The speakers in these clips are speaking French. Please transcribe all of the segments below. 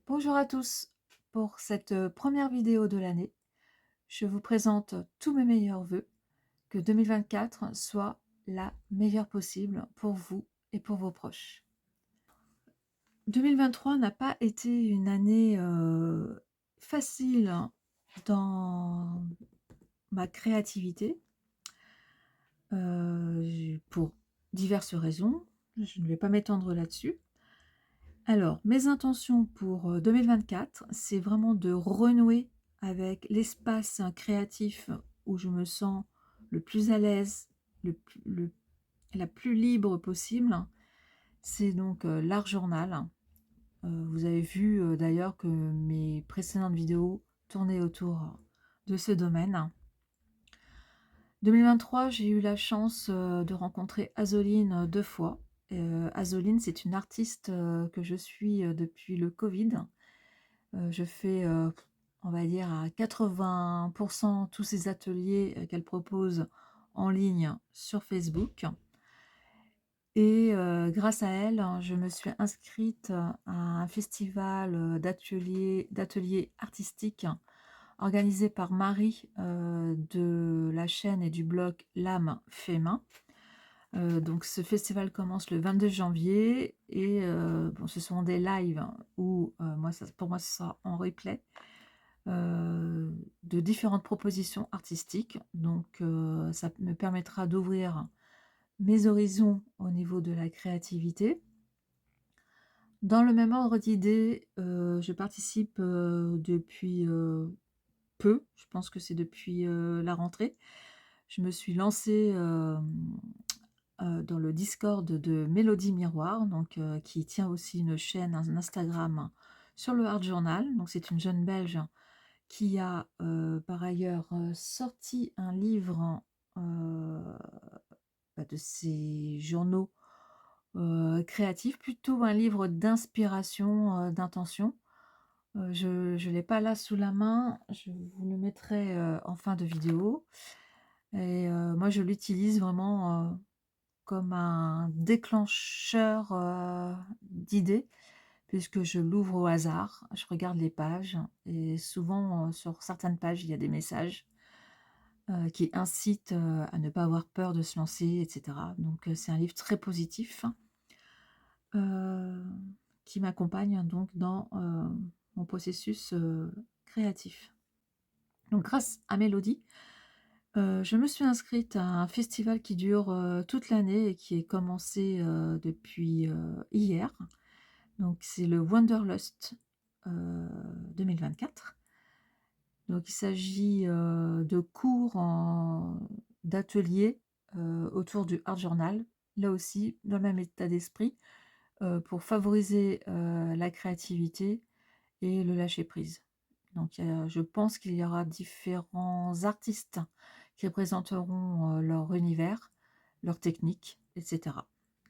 Bonjour à tous. Pour cette première vidéo de l'année, je vous présente tous mes meilleurs vœux, que 2024 soit la meilleure possible pour vous et pour vos proches. 2023 n'a pas été une année facile dans ma créativité, pour diverses raisons. Je ne vais pas m'étendre là-dessus. Alors, mes intentions pour 2024, c'est vraiment de renouer avec l'espace créatif où je me sens le plus à l'aise, la plus libre possible. C'est donc l'art journal. Vous avez vu d'ailleurs que mes précédentes vidéos tournaient autour de ce domaine. 2023, j'ai eu la chance de rencontrer Azoline 2 fois. Azoline, c'est une artiste que je suis depuis le Covid. Je fais, on va dire à 80 tous ces ateliers qu'elle propose en ligne sur Facebook. Et grâce à elle, je me suis inscrite à un festival d'ateliers artistiques organisé par Marie de la chaîne et du blog L'âme fait main. Donc ce festival commence le 22 janvier et bon, ce sont des lives où pour moi ce sera en replay de différentes propositions artistiques. Donc ça me permettra d'ouvrir mes horizons au niveau de la créativité. Dans le même ordre d'idée, je participe depuis peu, je pense que c'est depuis la rentrée. Je me suis lancée dans le Discord de Mélodie Miroir, donc, qui tient aussi une chaîne, un Instagram sur le Art Journal. Donc c'est une jeune Belge qui a par ailleurs sorti un livre de ses journaux créatifs, plutôt un livre d'inspiration, d'intention. Je ne l'ai pas là sous la main, je vous le mettrai en fin de vidéo. Et moi je l'utilise vraiment comme un déclencheur d'idées, puisque je l'ouvre au hasard, je regarde les pages et souvent sur certaines pages il y a des messages qui incitent à ne pas avoir peur de se lancer, etc. Donc c'est un livre très positif qui m'accompagne donc dans mon processus créatif. Donc grâce à Mélodie, je me suis inscrite à un festival qui dure toute l'année et qui est commencé depuis hier. Donc c'est le Wanderlust 2024. Donc il s'agit de cours d'ateliers autour du art journal, là aussi dans le même état d'esprit, pour favoriser la créativité et le lâcher prise. Donc je pense qu'il y aura différents artistes qui représenteront leur univers, leurs techniques, etc.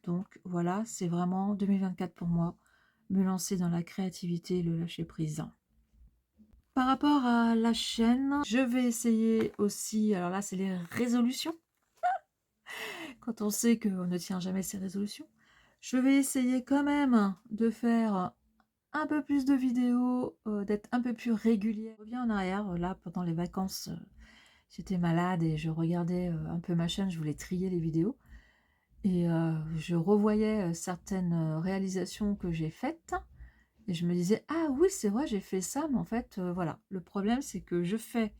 Donc voilà, c'est vraiment 2024 pour moi, me lancer dans la créativité et le lâcher prise. Par rapport à la chaîne, je vais essayer aussi, alors là c'est les résolutions, quand on sait qu'on ne tient jamais ses résolutions. Je vais essayer quand même de faire un peu plus de vidéos, d'être un peu plus régulière. Je reviens en arrière, là pendant les vacances, j'étais malade et je regardais un peu ma chaîne, je voulais trier les vidéos. Et je revoyais certaines réalisations que j'ai faites. Et je me disais, ah oui, c'est vrai, j'ai fait ça, mais en fait, voilà. Le problème, c'est que je fais,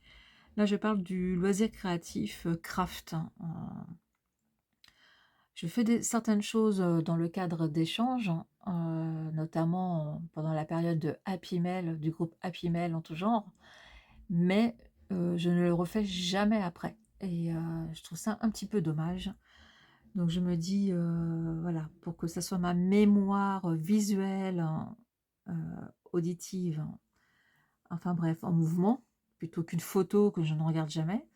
là je parle du loisir créatif craft, hein, je fais certaines choses dans le cadre d'échanges, notamment pendant la période de Happy Mail, du groupe Happy Mail en tout genre, mais je ne le refais jamais après. Et je trouve ça un petit peu dommage. Donc je me dis, voilà, pour que ça soit ma mémoire visuelle, euh, auditive, enfin bref, en mouvement, plutôt qu'une photo que je ne regarde jamais.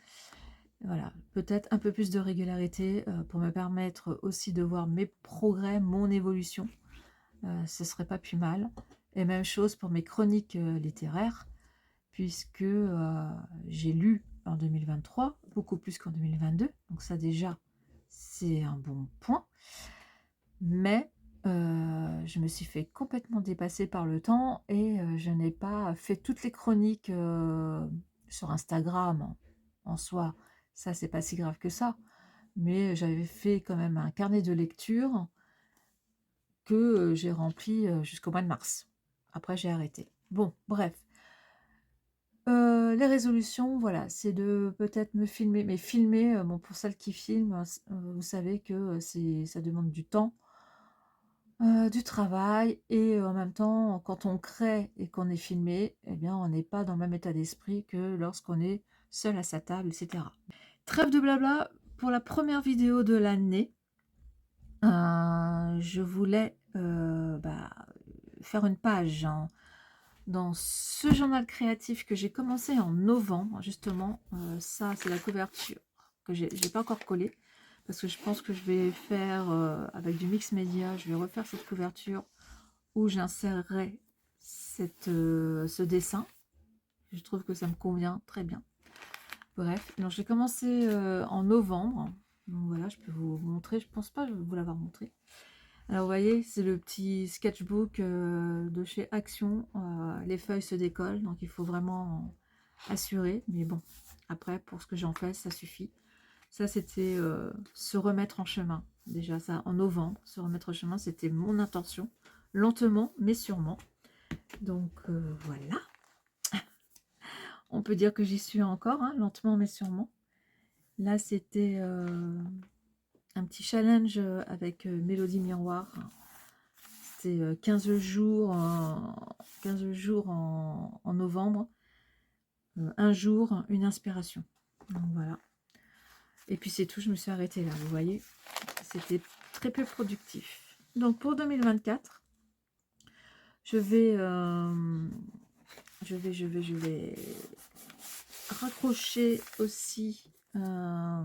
Voilà, peut-être un peu plus de régularité pour me permettre aussi de voir mes progrès, mon évolution. Ce serait pas plus mal. Et même chose pour mes chroniques littéraires, puisque j'ai lu en 2023, beaucoup plus qu'en 2022. Donc ça déjà, c'est un bon point. Mais Je me suis fait complètement dépasser par le temps et je n'ai pas fait toutes les chroniques, sur Instagram en soi. Ça, c'est pas si grave que ça, mais j'avais fait quand même un carnet de lecture que, j'ai rempli, jusqu'au mois de mars. Après, j'ai arrêté. Bon, bref. Les résolutions, voilà, c'est de peut-être me filmer, mais filmer, bon, pour celles qui filment, vous savez que, ça demande du temps, du travail et en même temps, quand on crée et qu'on est filmé, eh bien, on n'est pas dans le même état d'esprit que lorsqu'on est seul à sa table et cetera. Trêve de blabla, pour la première vidéo de l'année, je voulais, faire une page, hein, dans ce journal créatif que j'ai commencé en novembre, justement. Ça, c'est la couverture que j'ai pas encore collée, parce que je pense que je vais faire, avec du mix média, je vais refaire cette couverture où j'insérerai ce dessin. Je trouve que ça me convient très bien. Bref, donc j'ai commencé en novembre. Donc voilà, je peux vous montrer. Je pense pas vous l'avoir montré. Alors vous voyez, c'est le petit sketchbook de chez Action. Les feuilles se décollent, donc il faut vraiment assurer. Mais bon, après, pour ce que j'en fais, ça suffit. Ça, c'était se remettre en chemin. Déjà, ça, en novembre, se remettre en chemin, c'était mon intention. Lentement, mais sûrement. Donc, voilà. On peut dire que j'y suis encore, hein, lentement, mais sûrement. Là, c'était un petit challenge avec Mélodie Miroir. C'était 15 jours, 15 jours en novembre. Un jour, une inspiration. Donc voilà. Et puis c'est tout, je me suis arrêtée là, vous voyez. C'était très peu productif. Donc pour 2024, je vais raccrocher aussi un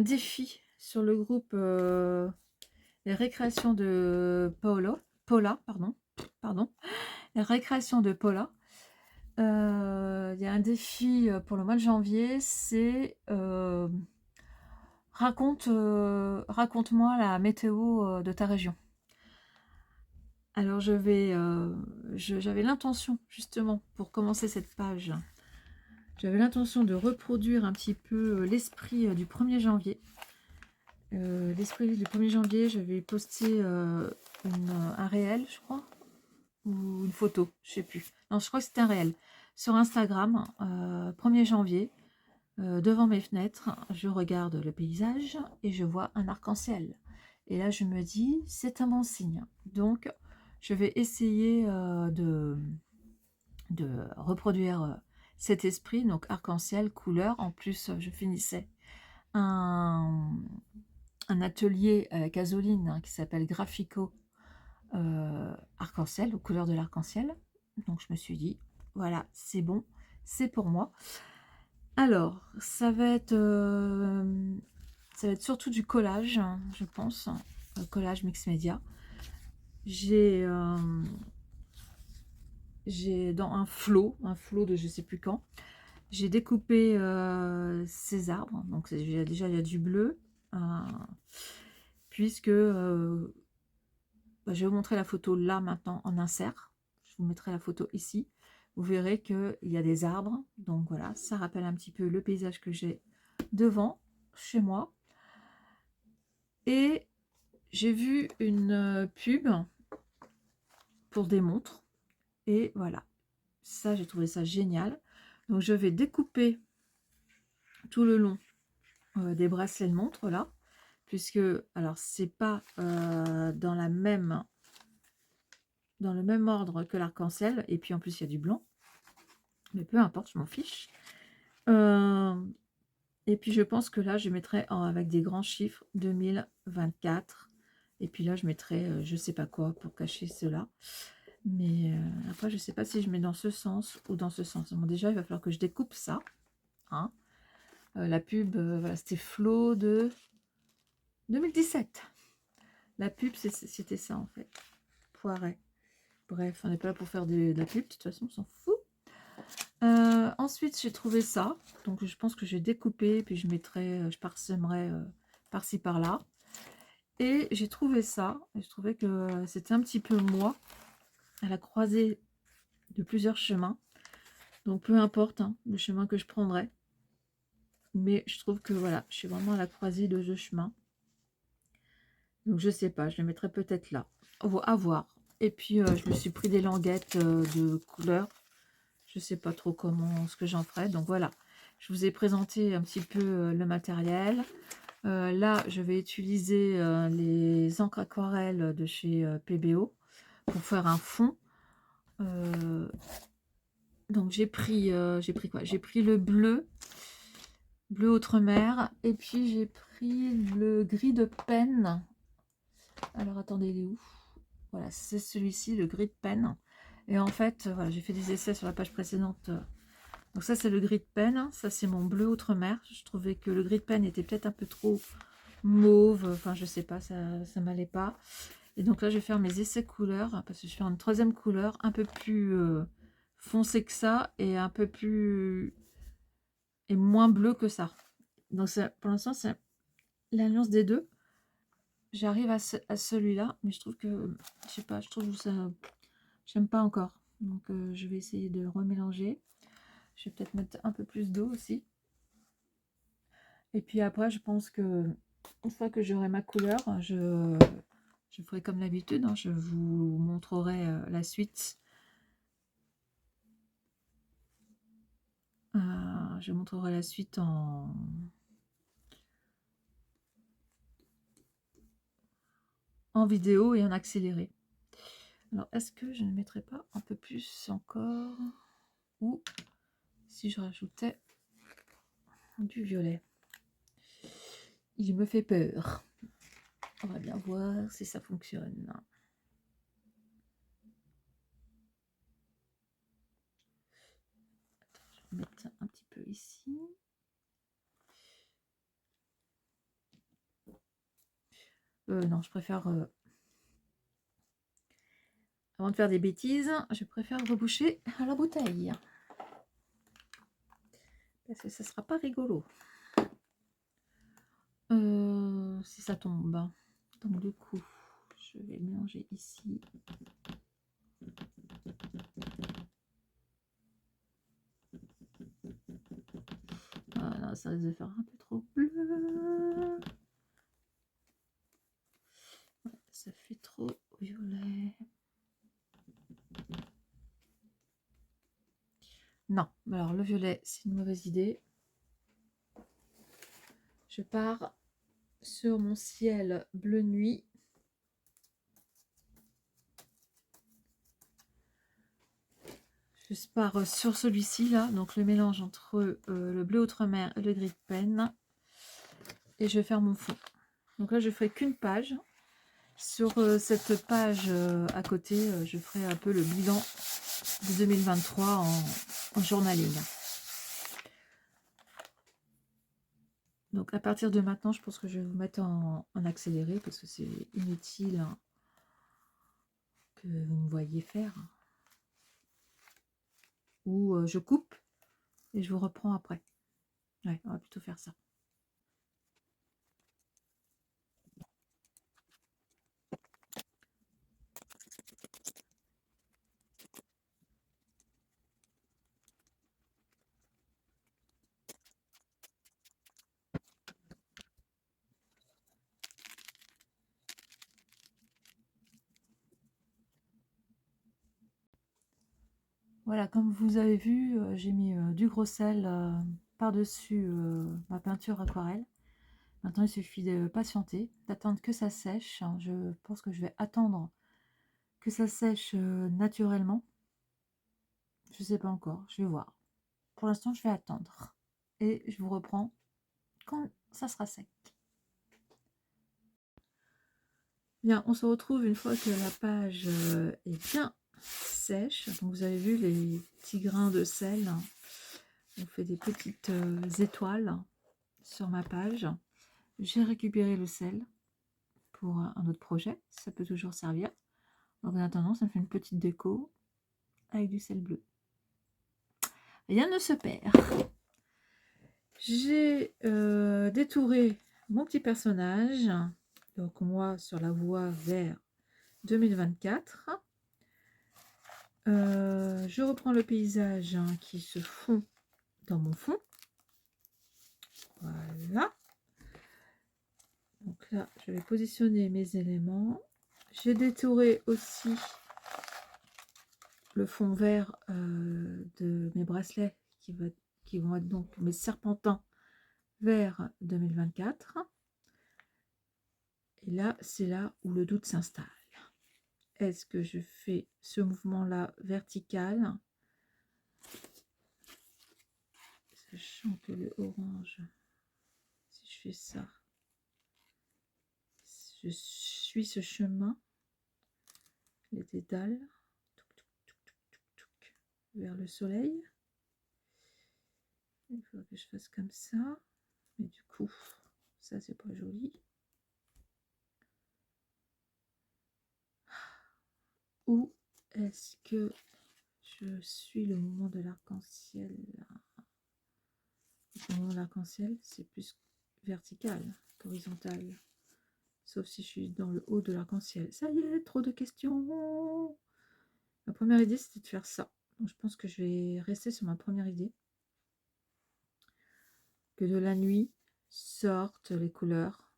défi sur le groupe les récréations de Paula, pardon, les récréations de Paula. Il y a un défi pour le mois de janvier, c'est raconte-moi la météo de ta région. Alors j'avais l'intention justement pour commencer cette page, j'avais l'intention de reproduire un petit peu l'esprit du 1er janvier. L'esprit du 1er janvier, j'avais posté un réel, je crois, ou une photo, je sais plus. Non, je crois que c'était un réel. Sur Instagram, 1er janvier, devant mes fenêtres, je regarde le paysage et je vois un arc-en-ciel. Et là, je me dis, c'est un bon signe. Donc, je vais essayer de reproduire cet esprit, donc arc-en-ciel, couleur. En plus, je finissais un atelier avec Azoline qui s'appelle Graphico arc-en-ciel, aux couleurs de l'arc-en-ciel. Donc je me suis dit, voilà, c'est bon, c'est pour moi. Alors, ça va être surtout du collage, hein, je pense, collage mix média. J'ai dans un flot de je sais plus quand, j'ai découpé ces arbres. Donc déjà il y a du bleu, puisque je vais vous montrer la photo là maintenant en insert. Je vous mettrai la photo ici. Vous verrez qu'il y a des arbres. Donc voilà, ça rappelle un petit peu le paysage que j'ai devant, chez moi. Et j'ai vu une pub pour des montres. Et voilà, ça j'ai trouvé ça génial. Donc je vais découper tout le long des bracelets de montre là. Puisque, alors c'est pas dans le même ordre que l'arc-en-ciel, et puis en plus il y a du blanc, mais peu importe, je m'en fiche. Et puis je pense que là je mettrai avec des grands chiffres 2024, et puis là je mettrai je sais pas quoi pour cacher cela, mais après je sais pas si je mets dans ce sens ou dans ce sens. Bon, déjà il va falloir que je découpe ça, hein. La pub, voilà, c'était Flo de 2017. La pub c'était ça en fait, Poiret. Bref, on n'est pas là pour faire de la pub, de toute façon, on s'en fout. Ensuite, j'ai trouvé ça. Donc, je pense que je vais découper, puis je mettrai, je parsemerai par-ci, par-là. Et j'ai trouvé ça, et je trouvais que c'était un petit peu moi, à la croisée de plusieurs chemins. Donc peu importe hein, le chemin que je prendrais. Mais je trouve que voilà, je suis vraiment à la croisée de deux chemins. Donc je sais pas, je le mettrai peut-être là. À voir. Et puis je me suis pris des languettes de couleurs. Je sais pas trop comment, ce que j'en ferai. Donc voilà, je vous ai présenté un petit peu le matériel. Là, je vais utiliser les encres aquarelles de chez PBO pour faire un fond. Donc j'ai pris quoi? J'ai pris le bleu Outre-mer, et puis j'ai pris le gris de peine. Alors attendez, il est où? Voilà, c'est celui-ci, le gris de peine. Et en fait, voilà, j'ai fait des essais sur la page précédente. Donc ça, c'est le gris de peine. Ça, c'est mon bleu Outre-mer. Je trouvais que le gris de peine était peut-être un peu trop mauve. Enfin, je sais pas, ça m'allait pas. Et donc là, je vais faire mes essais couleurs, parce que je vais faire une troisième couleur, un peu plus foncée que ça, et un peu plus... et moins bleu que ça. Donc pour l'instant, c'est l'alliance des deux. J'arrive à celui-là, mais je trouve que, je sais pas, je trouve que ça, j'aime pas encore. Donc je vais essayer de remélanger. Je vais peut-être mettre un peu plus d'eau aussi. Et puis après, je pense que une fois que j'aurai ma couleur, je ferai comme d'habitude. Hein, je vous montrerai la suite. Je montrerai la suite en vidéo et en accéléré. Alors, est-ce que je ne mettrais pas un peu plus encore? Ou si je rajoutais du violet? Il me fait peur. On va bien voir si ça fonctionne. Attends, je vais mettre un petit peu ici. Non, je préfère... avant de faire des bêtises, je préfère reboucher à la bouteille. Parce que ça sera pas rigolo. Si ça tombe. Donc du coup, je vais mélanger ici. Voilà, ça risque de faire un peu trop bleu. Ça fait trop violet. Non, alors le violet, c'est une mauvaise idée. Je pars sur mon ciel bleu nuit. Je pars sur celui-ci là, donc le mélange entre le bleu Outre-mer et le gris de peine. Et je vais faire mon fond. Donc là, je ferai qu'une page. Sur cette page à côté, je ferai un peu le bilan de 2023 en journaling. Donc à partir de maintenant, je pense que je vais vous mettre en accéléré parce que c'est inutile hein, que vous me voyez faire. Ou je coupe et je vous reprends après. Ouais, on va plutôt faire ça. Voilà, comme vous avez vu, j'ai mis du gros sel par-dessus ma peinture aquarelle. Maintenant, il suffit de patienter, d'attendre que ça sèche. Je pense que je vais attendre que ça sèche naturellement. Je ne sais pas encore, je vais voir. Pour l'instant, je vais attendre. Et je vous reprends quand ça sera sec. Bien, on se retrouve une fois que la page est bien sèche. Donc, vous avez vu les petits grains de sel. On fait des petites étoiles sur ma page. J'ai récupéré le sel pour un autre projet. Ça peut toujours servir. Donc, en attendant, ça me fait une petite déco avec du sel bleu. Rien ne se perd. J'ai détouré mon petit personnage Donc moi, sur la voie vers 2024. Je reprends le paysage qui se fond dans mon fond. Voilà. Donc là, je vais positionner mes éléments. J'ai détouré aussi le fond vert de mes bracelets qui vont être donc mes serpentins vers 2024. Et là, c'est là où le doute s'installe. Est-ce que je fais ce mouvement-là vertical, sachant que le orange, si je fais ça, je suis ce chemin, les dédales, vers le soleil. Il faut que je fasse comme ça, mais du coup, ça c'est pas joli. Ou est-ce que je suis le mouvement de l'arc-en-ciel? Le mouvement de l'arc-en-ciel, c'est plus vertical qu'horizontal. Sauf si je suis dans le haut de l'arc-en-ciel. Ça y est, trop de questions. Ma première idée, c'était de faire ça. Donc, je pense que je vais rester sur ma première idée. Que de la nuit sortent les couleurs.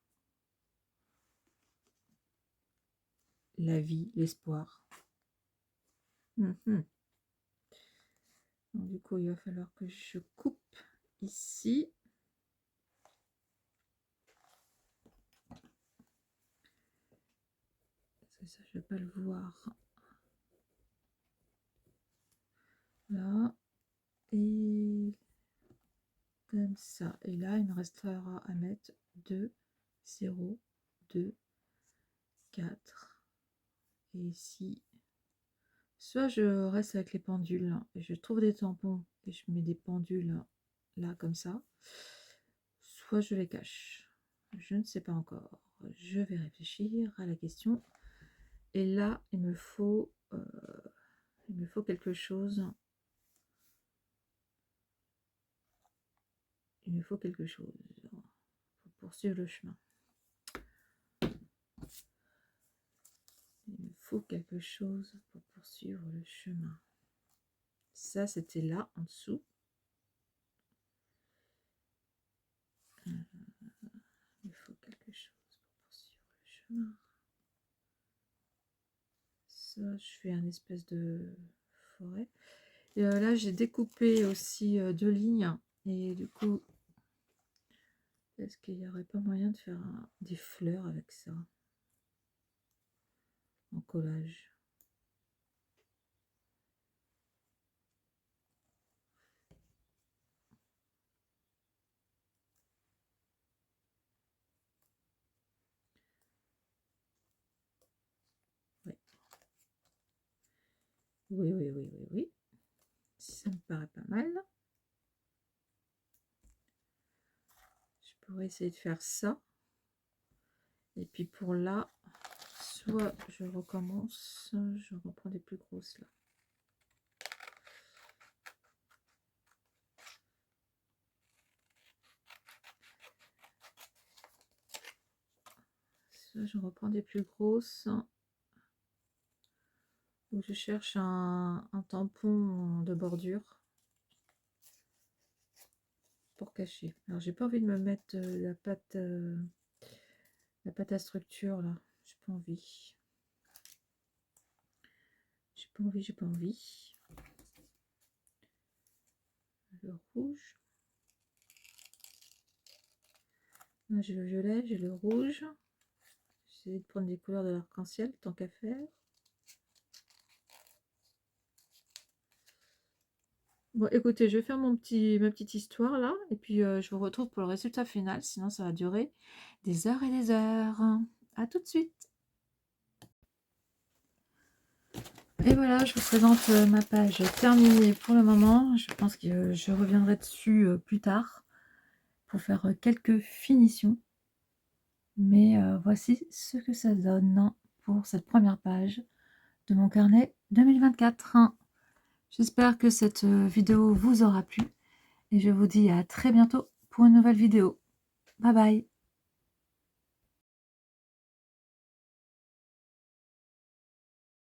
La vie, l'espoir. Donc, du coup, il va falloir que je coupe ici. Ça, je ne vais pas le voir. Là. Et comme ça. Et là, il me restera à mettre 2, 0, 2, 4. Et ici, soit je reste avec les pendules et je trouve des tampons et je mets des pendules là comme ça, soit je les cache. Je ne sais pas encore. Je vais réfléchir à la question. Et là, il me faut quelque chose. Il me faut quelque chose pour poursuivre le chemin. Il me faut quelque chose pour poursuivre le chemin. Ça, c'était là, en dessous. Il faut quelque chose pour poursuivre le chemin. Ça, je fais un espèce de forêt. Et là, j'ai découpé aussi 2 lignes. Et du coup, est-ce qu'il n'y aurait pas moyen de faire des fleurs avec ça? En collage. Ouais. Oui. Ça me paraît pas mal. Je pourrais essayer de faire ça. Et puis pour là, soit je recommence, je reprends des plus grosses là. Soit je reprends des plus grosses. Ou je cherche un tampon de bordure pour cacher. Alors j'ai pas envie de me mettre la pâte à structure là. J'ai pas envie. J'ai pas envie. Le rouge. Là, j'ai le violet, j'ai le rouge. J'essaie de prendre des couleurs de l'arc-en-ciel tant qu'à faire. Bon, écoutez, je vais faire ma petite histoire là, et puis je vous retrouve pour le résultat final, sinon ça va durer des heures et des heures. À tout de suite. Et voilà, je vous présente ma page terminée pour le moment. Je pense que je reviendrai dessus plus tard pour faire quelques finitions. Mais voici ce que ça donne pour cette première page de mon carnet 2024. J'espère que cette vidéo vous aura plu et je vous dis à très bientôt pour une nouvelle vidéo. Bye bye.